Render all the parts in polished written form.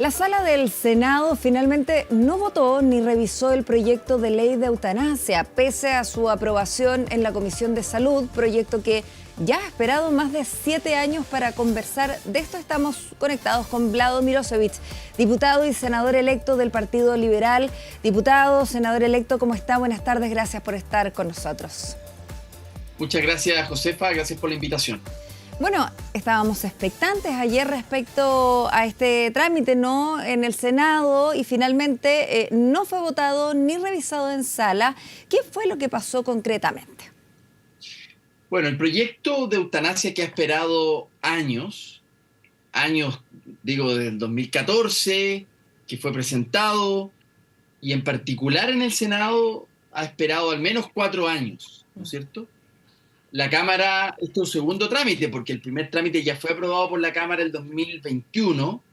La sala del Senado finalmente no votó ni revisó el proyecto de ley de eutanasia, pese a su aprobación en la Comisión de Salud, proyecto que ya ha esperado más de 7 años. Para conversar de esto estamos conectados con Vlado Milosevic, diputado y senador electo del Partido Liberal. Diputado, senador electo, ¿cómo está? Buenas tardes, gracias por estar con nosotros. Muchas gracias, Josefa, gracias por la invitación. Bueno, estábamos expectantes ayer respecto a este trámite, ¿no?, en el Senado, y finalmente no fue votado ni revisado en sala. ¿Qué fue lo que pasó concretamente? Bueno, el proyecto de eutanasia que ha esperado años, digo, desde el 2014, que fue presentado, y en particular en el Senado ha esperado al menos 4 años, ¿no es cierto? La Cámara, este es un segundo trámite, porque el primer trámite ya fue aprobado por la Cámara el 2021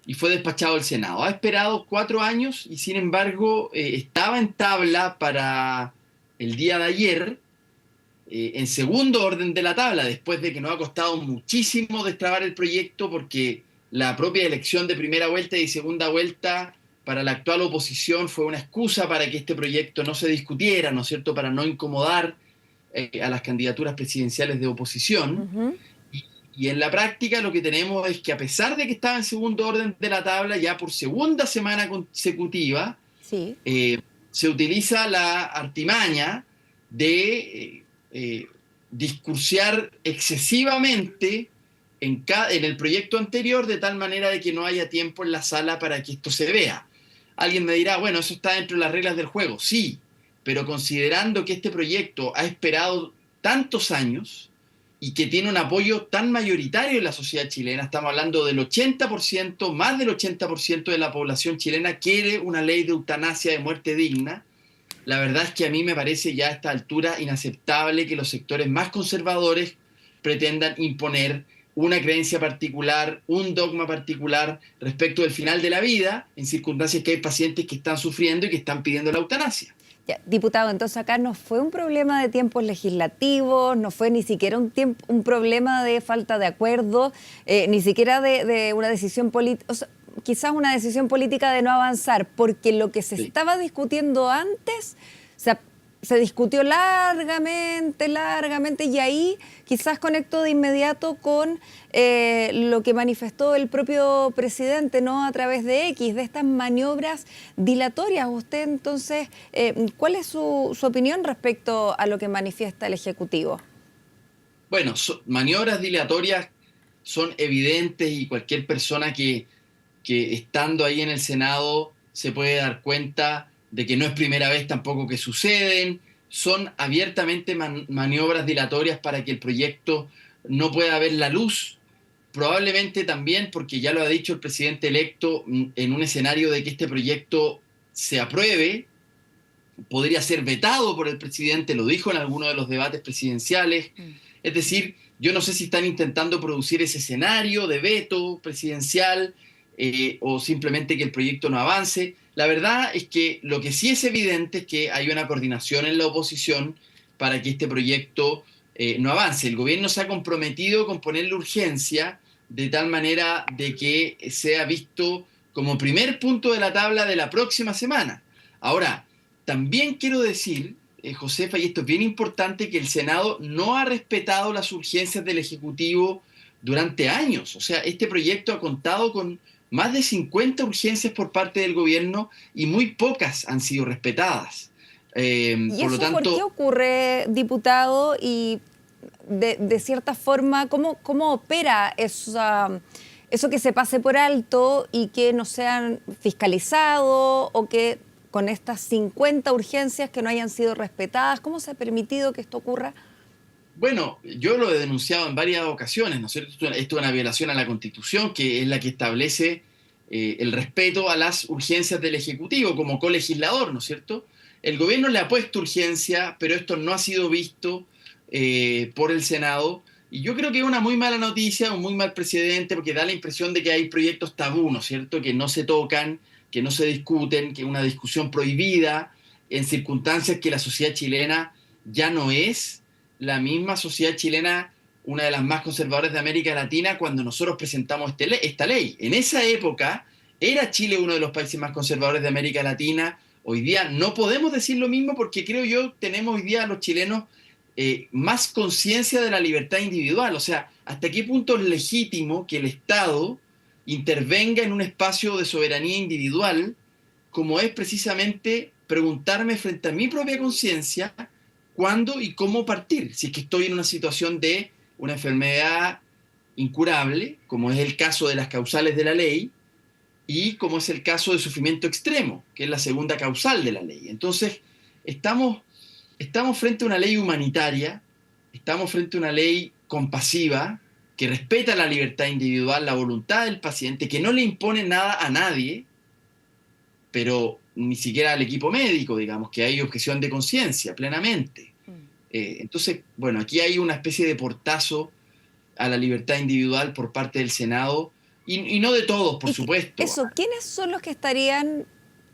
y fue despachado al Senado. Ha esperado 4 años y, sin embargo, estaba en tabla para el día de ayer, en segundo orden de la tabla, después de que nos ha costado muchísimo destrabar el proyecto, porque la propia elección de primera vuelta y segunda vuelta para la actual oposición fue una excusa para que este proyecto no se discutiera, ¿no es cierto?, para no incomodar a las candidaturas presidenciales de oposición. Uh-huh. Y en la práctica lo que tenemos es que, a pesar de que estaba en segundo orden de la tabla, ya por segunda semana consecutiva, sí, se utiliza la artimaña de discursiar excesivamente en el proyecto anterior, de tal manera de que no haya tiempo en la sala para que esto se vea. Alguien me dirá, bueno, eso está dentro de las reglas del juego. Sí, pero considerando que este proyecto ha esperado tantos años y que tiene un apoyo tan mayoritario en la sociedad chilena, estamos hablando del 80%, más del 80% de la población chilena quiere una ley de eutanasia de muerte digna. La verdad es que a mí me parece ya a esta altura inaceptable que los sectores más conservadores pretendan imponer una creencia particular, un dogma particular respecto del final de la vida, en circunstancias que hay pacientes que están sufriendo y que están pidiendo la eutanasia. Ya, diputado, entonces acá no fue un problema de tiempos legislativos, no fue ni siquiera un problema de falta de acuerdo, ni siquiera de una decisión política, o sea, quizás una decisión política de no avanzar, porque lo que se estaba discutiendo antes se discutió largamente, y ahí quizás conecto de inmediato con lo que manifestó el propio presidente, ¿no?, a través de X, de estas maniobras dilatorias. Usted, entonces, ¿cuál es su opinión respecto a lo que manifiesta el Ejecutivo? Bueno, maniobras dilatorias son evidentes, y cualquier persona que estando ahí en el Senado se puede dar cuenta de que no es primera vez tampoco que suceden. Son abiertamente maniobras dilatorias para que el proyecto no pueda ver la luz. Probablemente también, porque ya lo ha dicho el presidente electo, en un escenario de que este proyecto se apruebe, podría ser vetado por el presidente, lo dijo en alguno de los debates presidenciales. Es decir, yo no sé si están intentando producir ese escenario de veto presidencial, o simplemente que el proyecto no avance. La verdad es que lo que sí es evidente es que hay una coordinación en la oposición para que este proyecto no avance. El gobierno se ha comprometido con ponerle urgencia, de tal manera de que sea visto como primer punto de la tabla de la próxima semana. Ahora, también quiero decir, Josefa, y esto es bien importante, que el Senado no ha respetado las urgencias del Ejecutivo durante años. O sea, este proyecto ha contado con más de 50 urgencias por parte del gobierno y muy pocas han sido respetadas. ¿Y por lo eso tanto, por qué ocurre, diputado? Y de cierta forma, ¿cómo opera eso que se pase por alto y que no sean fiscalizados, o que con estas 50 urgencias que no hayan sido respetadas? ¿Cómo se ha permitido que esto ocurra? bueno, yo lo he denunciado en varias ocasiones, ¿no es cierto? Esto es una violación a la Constitución, que es la que establece el respeto a las urgencias del Ejecutivo como colegislador, ¿no es cierto? El gobierno le ha puesto urgencia, pero esto no ha sido visto por el Senado, y yo creo que es una muy mala noticia, un muy mal precedente, porque da la impresión de que hay proyectos tabú, ¿no es cierto?, que no se tocan, que no se discuten, que es una discusión prohibida en circunstancias que la sociedad chilena ya no es la misma sociedad chilena, una de las más conservadoras de América Latina, cuando nosotros presentamos esta ley. En esa época, Era Chile uno de los países más conservadores de América Latina. Hoy día no podemos decir lo mismo porque creo yo tenemos hoy día los chilenos más conciencia de la libertad individual. O sea, ¿hasta qué punto es legítimo que el Estado intervenga en un espacio de soberanía individual como es precisamente preguntarme frente a mi propia conciencia cuándo y cómo partir? Si es que estoy en una situación de una enfermedad incurable, como es el caso de las causales de la ley, y como es el caso de sufrimiento extremo, que es la segunda causal de la ley. Entonces, estamos frente a una ley humanitaria, estamos frente a una ley compasiva, que respeta la libertad individual, la voluntad del paciente, que no le impone nada a nadie, pero ni siquiera al equipo médico, digamos, que hay objeción de conciencia plenamente. Entonces, bueno, aquí hay una especie de portazo a la libertad individual por parte del Senado, y no de todos, por supuesto. Eso, ¿quiénes son los que estarían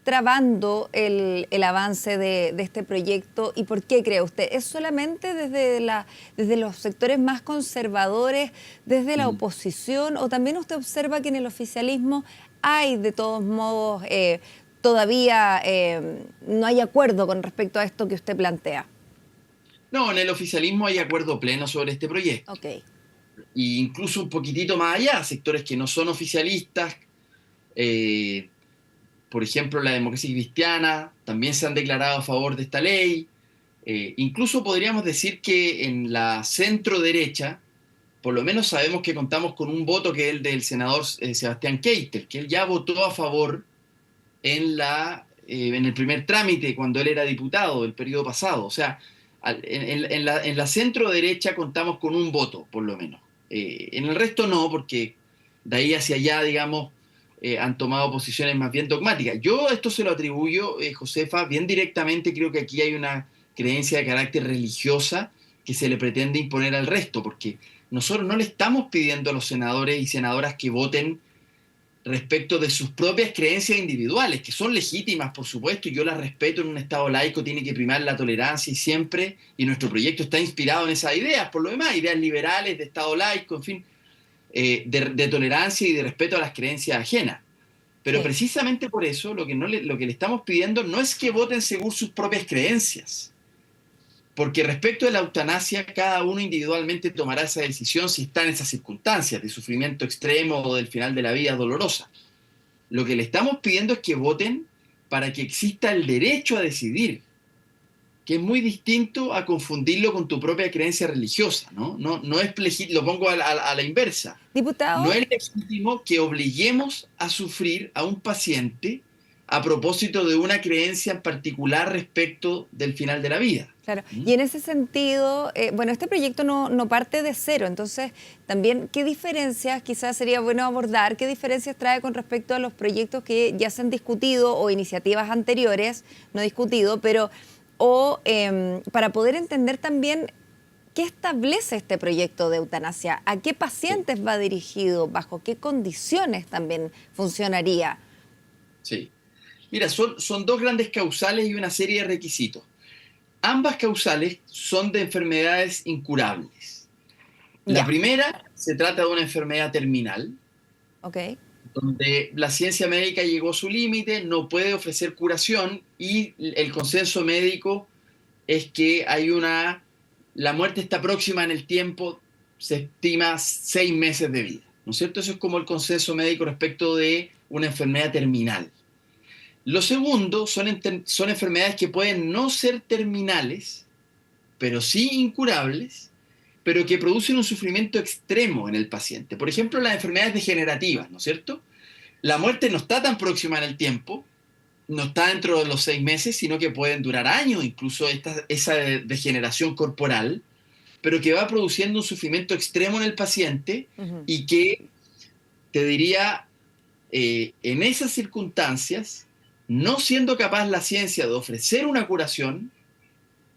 trabando el avance de este proyecto y por qué cree usted? ¿Es solamente desde los sectores más conservadores, desde la oposición, o también usted observa que en el oficialismo hay de todos modos todavía no hay acuerdo con respecto a esto que usted plantea? No, en el oficialismo hay acuerdo pleno sobre este proyecto. Okay. E incluso un poquitito más allá, sectores que no son oficialistas, por ejemplo la democracia cristiana, también se han declarado a favor de esta ley. Incluso podríamos decir que en la centro derecha, por lo menos sabemos que contamos con un voto que es el del senador Sebastián Keitel, que él ya votó a favor en el primer trámite cuando él era diputado el periodo pasado. O sea, en la centro derecha contamos con un voto, por lo menos. En el resto no, porque de ahí hacia allá, digamos, han tomado posiciones más bien dogmáticas. Yo esto se lo atribuyo, Josefa, bien directamente. Creo que aquí hay una creencia de carácter religiosa que se le pretende imponer al resto, porque nosotros no le estamos pidiendo a los senadores y senadoras que voten respecto de sus propias creencias individuales, que son legítimas, por supuesto, y yo las respeto. En un Estado laico tiene que primar la tolerancia y siempre, y nuestro proyecto está inspirado en esas ideas, por lo demás, ideas liberales de Estado laico, en fin, de tolerancia y de respeto a las creencias ajenas. Pero precisamente por eso lo que le estamos pidiendo no es que voten según sus propias creencias, porque respecto de la eutanasia, cada uno individualmente tomará esa decisión si está en esas circunstancias de sufrimiento extremo o del final de la vida dolorosa. Lo que le estamos pidiendo es que voten para que exista el derecho a decidir, que es muy distinto a confundirlo con tu propia creencia religiosa, ¿no? No es legítimo, lo pongo a la inversa. Diputado. No es legítimo que obliguemos a sufrir a un paciente a propósito de una creencia en particular respecto del final de la vida. Claro, y en ese sentido, bueno, este proyecto no parte de cero, entonces también, ¿qué diferencias quizás sería bueno abordar? ¿Qué diferencias trae con respecto a los proyectos que ya se han discutido o iniciativas anteriores, no discutido, pero para poder entender también qué establece este proyecto de eutanasia? ¿A qué pacientes va dirigido? ¿Bajo qué condiciones también funcionaría? Sí. Mira, son dos grandes causales y una serie de requisitos. Ambas causales son de enfermedades incurables. La primera se trata de una enfermedad terminal, donde la ciencia médica llegó a su límite, no puede ofrecer curación, y el consenso médico es que la muerte está próxima en el tiempo, se estima 6 meses de vida, ¿no es cierto? Eso es como el consenso médico respecto de una enfermedad terminal. Lo segundo son enfermedades que pueden no ser terminales, pero sí incurables, pero que producen un sufrimiento extremo en el paciente. Por ejemplo, las enfermedades degenerativas, ¿no es cierto? La muerte no está tan próxima en el tiempo, no está dentro de los 6 meses, sino que pueden durar años, incluso esa degeneración corporal, pero que va produciendo un sufrimiento extremo en el paciente y que, te diría, en esas circunstancias, no siendo capaz la ciencia de ofrecer una curación,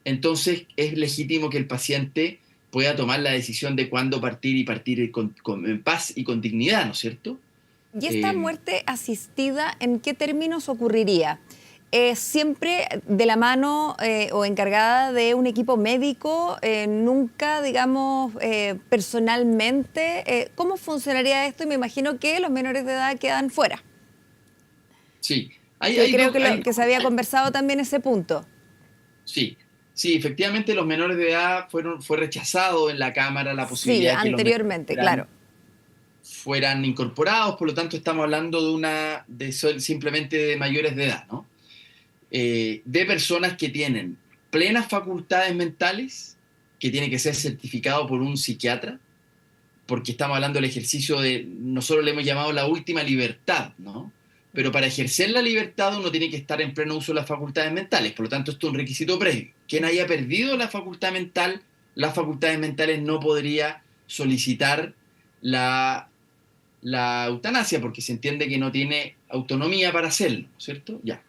entonces es legítimo que el paciente pueda tomar la decisión de cuándo partir y partir en paz y con dignidad, ¿no es cierto? ¿Y esta muerte asistida en qué términos ocurriría? ¿Siempre de la mano o encargada de un equipo médico? ¿Nunca, digamos, personalmente? ¿Cómo funcionaría esto? Y me imagino que los menores de edad quedan fuera. Sí. Que creo que se había conversado también ese punto. Sí, sí, efectivamente los menores de edad fue rechazado en la Cámara la Sí, posibilidad de que los menores anteriormente, claro. fueran incorporados, por lo tanto estamos hablando simplemente de mayores de edad, ¿no? De personas que tienen plenas facultades mentales, que tiene que ser certificado por un psiquiatra, porque estamos hablando del ejercicio de, nosotros le hemos llamado la última libertad, ¿no? Pero para ejercer la libertad uno tiene que estar en pleno uso de las facultades mentales, por lo tanto esto es un requisito previo. Quien haya perdido la facultad mental, las facultades mentales no podría solicitar la eutanasia porque se entiende que no tiene autonomía para hacerlo, ¿cierto? Ya.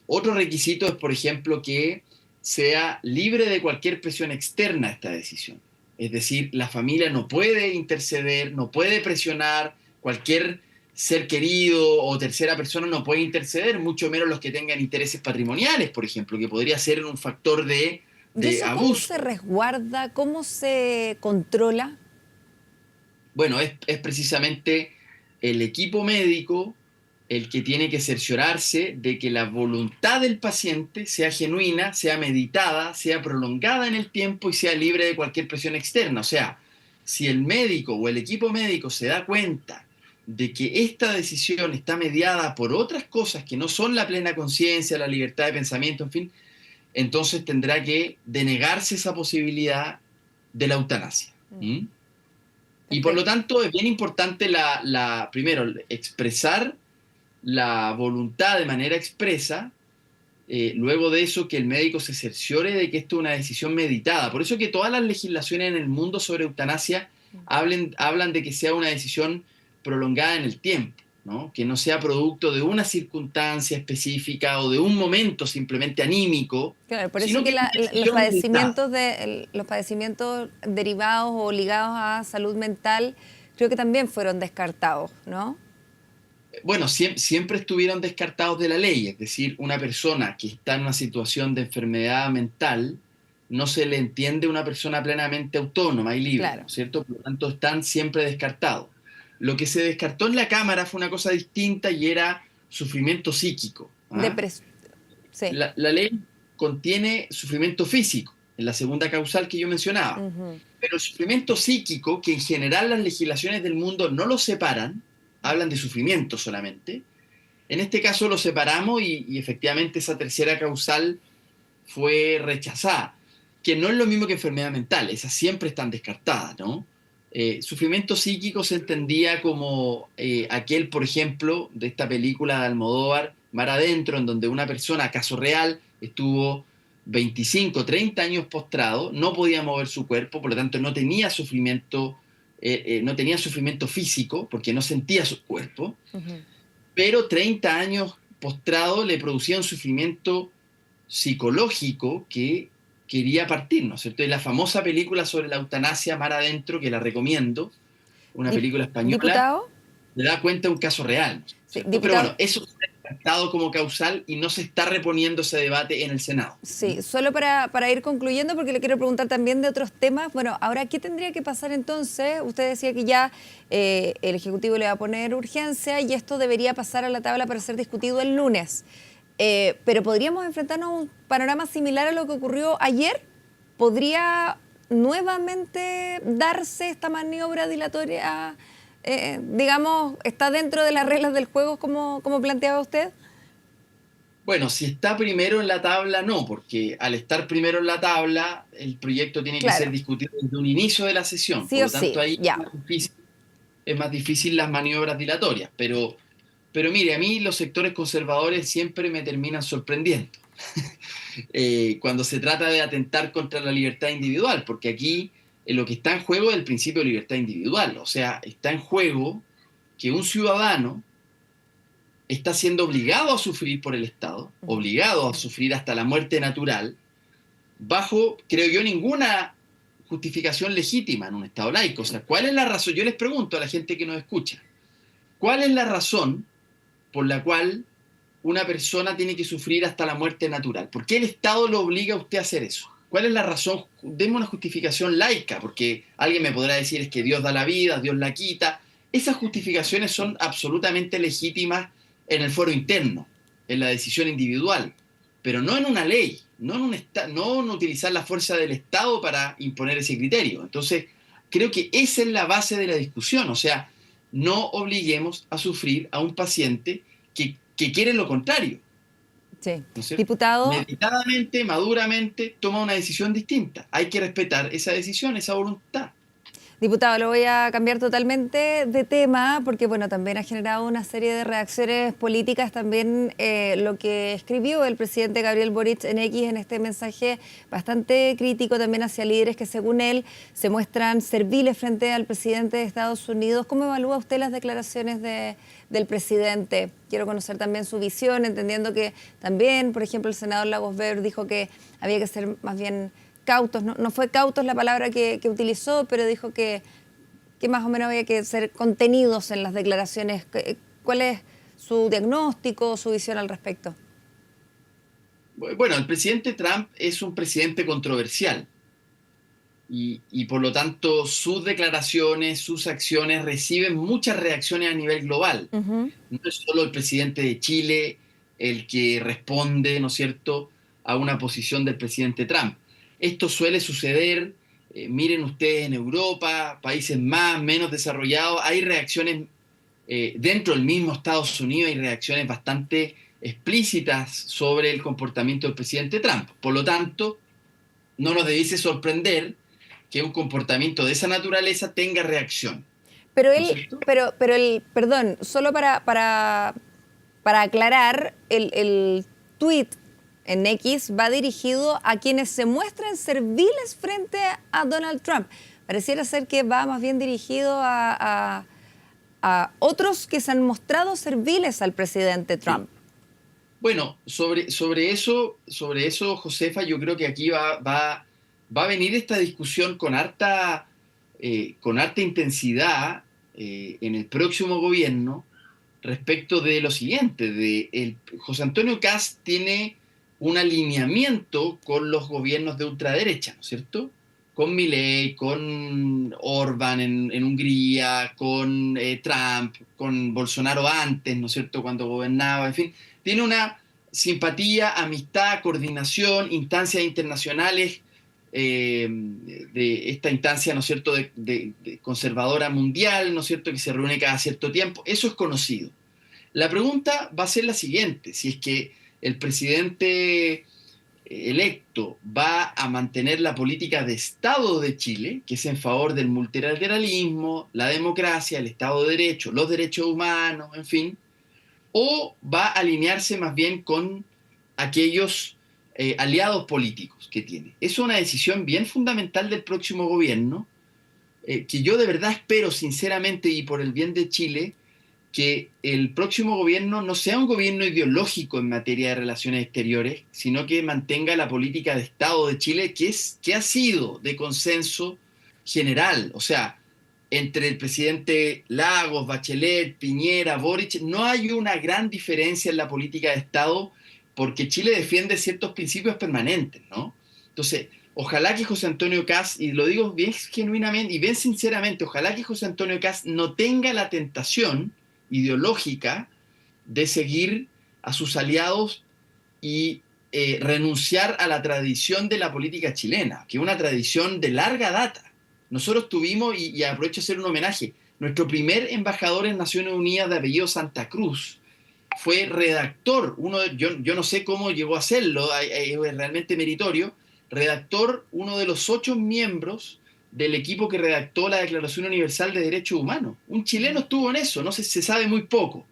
Otro requisito es, por ejemplo, que sea libre de cualquier presión externa a esta decisión. Es decir, la familia no puede interceder, no puede presionar, cualquier ser querido o tercera persona no puede interceder, mucho menos los que tengan intereses patrimoniales, por ejemplo, que podría ser un factor ¿Y de eso cómo abuso. se resguarda? ¿Cómo se controla? Bueno, es precisamente el equipo médico el que tiene que cerciorarse de que la voluntad del paciente sea genuina, sea meditada, sea prolongada en el tiempo y sea libre de cualquier presión externa. O sea, si el médico o el equipo médico se da cuenta de que esta decisión está mediada por otras cosas que no son la plena conciencia, la libertad de pensamiento, en fin, entonces tendrá que denegarse esa posibilidad de la eutanasia. ¿Mm? Y por lo Perfecto. tanto es bien importante primero, expresar la voluntad de manera expresa, luego de eso que el médico se cerciore de que esto es una decisión meditada. Por eso que todas las legislaciones en el mundo sobre eutanasia hablan de que sea una decisión prolongada en el tiempo, ¿no? Que no sea producto de una circunstancia específica o de un momento simplemente anímico, Claro, por eso sino que que es una decisión meditada. los padecimientos derivados o ligados a salud mental creo que también fueron descartados, ¿no? Bueno, siempre estuvieron descartados de la ley, es decir, una persona que está en una situación de enfermedad mental no se le entiende una persona plenamente autónoma y libre, ¿no Claro. es cierto? Por lo tanto, están siempre descartados. Lo que se descartó en la Cámara fue una cosa distinta y era sufrimiento psíquico. ¿Ah? Depres sí. La ley contiene sufrimiento físico, en la segunda causal que yo mencionaba, Ujú. pero el sufrimiento psíquico, que en general las legislaciones del mundo no lo separan, hablan de sufrimiento solamente. En este caso lo separamos y efectivamente esa tercera causal fue rechazada, que no es lo mismo que enfermedad mental, esas siempre están descartadas, ¿no? Sufrimiento psíquico se entendía como aquel, por ejemplo, de esta película de Almodóvar, Mar Adentro, en donde una persona, caso real, estuvo 25, 30 años postrado, no podía mover su cuerpo, por lo tanto no tenía sufrimiento físico, porque no sentía su cuerpo, Ujú. pero 30 años postrado le producía un sufrimiento psicológico que quería partir, ¿no es cierto? Y la famosa película sobre la eutanasia, Mar Adentro, que la recomiendo, una película española, Diputado, le da cuenta de un caso real, ¿no es sí, cierto? Pero diputado, bueno, eso está descartado como causal y no se está reponiendo ese debate en el Senado. sí, solo para ir concluyendo, porque le quiero preguntar también de otros temas. Bueno, ahora, ¿qué tendría que pasar entonces? Usted decía que ya el Ejecutivo le va a poner urgencia y esto debería pasar a la tabla para ser discutido el lunes. Pero podríamos enfrentarnos a un panorama similar a lo que ocurrió ayer. ¿Podría nuevamente darse esta maniobra dilatoria? Digamos, ¿está dentro de las reglas del juego como planteaba usted? Bueno, si está primero en la tabla, no, porque al estar primero en la tabla, el proyecto tiene que ser Claro, discutido desde un inicio de la sesión. sí Por o lo tanto, sí, ahí ya. es más difícil las maniobras dilatorias. Pero mire, a mí los sectores conservadores siempre me terminan sorprendiendo cuando se trata de atentar contra la libertad individual, porque aquí lo que está en juego es el principio de libertad individual. O sea, está en juego que un ciudadano está siendo obligado a sufrir por el Estado, Ujú. obligado a sufrir hasta la muerte natural, bajo, creo yo, ninguna justificación legítima en un Estado laico. O sea, ¿cuál es la razón? Yo les pregunto a la gente que nos escucha, ¿cuál es la razón por la cual una persona tiene que sufrir hasta la muerte natural? ¿Por qué el Estado lo obliga a usted a hacer eso? ¿Cuál es la razón? Deme una justificación laica, porque alguien me podrá decir es que Dios da la vida, Dios la quita. Esas justificaciones son absolutamente legítimas en el fuero interno, en la decisión individual, pero no en una ley, no en utilizar la fuerza del Estado para imponer ese criterio. Entonces, creo que esa es la base de la discusión, o sea, no obliguemos a sufrir a un paciente que quiere lo contrario, Sí. ¿no es cierto? Diputado, Meditadamente, maduramente, toma una decisión distinta. Hay que respetar esa decisión, esa voluntad. Diputado, lo voy a cambiar totalmente de tema porque, bueno, también ha generado una serie de reacciones políticas. También lo que escribió el presidente Gabriel Boric en X en este mensaje bastante crítico también hacia líderes que, según él, se muestran serviles frente al presidente de Estados Unidos. ¿Cómo evalúa usted las declaraciones del presidente? Quiero conocer también su visión, entendiendo que también, por ejemplo, el senador Lagos Ver dijo que había que ser más bien cautos, no fue cautos la palabra que utilizó, pero dijo que más o menos había que ser contenidos en las declaraciones. ¿Cuál es su diagnóstico, su visión al respecto? Bueno, el presidente Trump es un presidente controversial y por lo tanto sus declaraciones, sus acciones reciben muchas reacciones a nivel global. Uh-huh. No es solo el presidente de Chile el que responde, ¿no es cierto?, a una posición del presidente Trump. Esto suele suceder, miren ustedes en Europa, países más, menos desarrollados, hay reacciones dentro del mismo Estados Unidos, hay reacciones bastante explícitas sobre el comportamiento del presidente Trump. Por lo tanto, no nos debiese sorprender que un comportamiento de esa naturaleza tenga reacción. Pero ¿No es él, cierto? perdón, solo para aclarar, el tuit en X va dirigido a quienes se muestran serviles frente a Donald Trump. Pareciera ser que va más bien dirigido a otros que se han mostrado serviles al presidente Trump. Sí. Bueno, sobre eso, Josefa, yo creo que aquí va a venir esta discusión con harta intensidad en el próximo gobierno respecto de lo siguiente, José Antonio Kast tiene un alineamiento con los gobiernos de ultraderecha, ¿no es cierto? Con Milei, con Orbán en Hungría, con Trump, con Bolsonaro antes, ¿no es cierto?, cuando gobernaba, en fin, tiene una simpatía, amistad, coordinación, instancias internacionales, de esta instancia, ¿no es cierto?, de conservadora mundial, ¿no es cierto?, que se reúne cada cierto tiempo, eso es conocido. La pregunta va a ser la siguiente, si es que el presidente electo va a mantener la política de Estado de Chile, que es en favor del multilateralismo, la democracia, el Estado de Derecho, los derechos humanos, en fin, o va a alinearse más bien con aquellos aliados políticos que tiene. Es una decisión bien fundamental del próximo gobierno, que yo de verdad espero sinceramente y por el bien de Chile, que el próximo gobierno no sea un gobierno ideológico en materia de relaciones exteriores, sino que mantenga la política de Estado de Chile, que ha sido de consenso general. O sea, entre el presidente Lagos, Bachelet, Piñera, Boric, no hay una gran diferencia en la política de Estado porque Chile defiende ciertos principios permanentes, ¿no? Entonces, ojalá que José Antonio Kast, y lo digo bien genuinamente y bien sinceramente, ojalá que José Antonio Kast no tenga la tentación ideológica de seguir a sus aliados y renunciar a la tradición de la política chilena, que es una tradición de larga data. Nosotros tuvimos, y aprovecho a hacer un homenaje, nuestro primer embajador en Naciones Unidas de apellido Santa Cruz fue redactor, yo no sé cómo llegó a hacerlo, es realmente meritorio, redactor, uno de los 8 miembros del equipo que redactó la Declaración Universal de Derechos Humanos. Un chileno estuvo en eso, no sé, se sabe muy poco.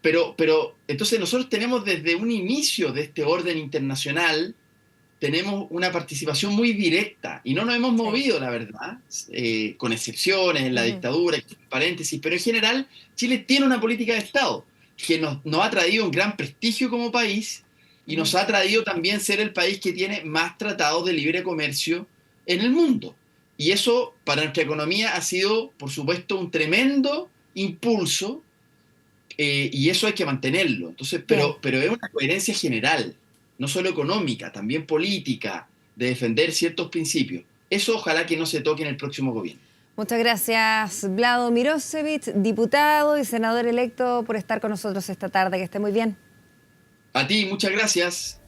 Pero entonces nosotros tenemos desde un inicio de este orden internacional, tenemos una participación muy directa y no nos hemos movido, la verdad, con excepciones en la dictadura, paréntesis, pero en general Chile tiene una política de Estado que nos ha traído un gran prestigio como país y nos ha traído también ser el país que tiene más tratados de libre comercio en el mundo. Y eso para nuestra economía ha sido, por supuesto, un tremendo impulso y eso hay que mantenerlo. Entonces, pero es una coherencia general, no solo económica, también política, de defender ciertos principios. Eso ojalá que no se toque en el próximo gobierno. Muchas gracias, Vlado Mirosevic, diputado y senador electo, por estar con nosotros esta tarde. Que esté muy bien. A ti, muchas gracias.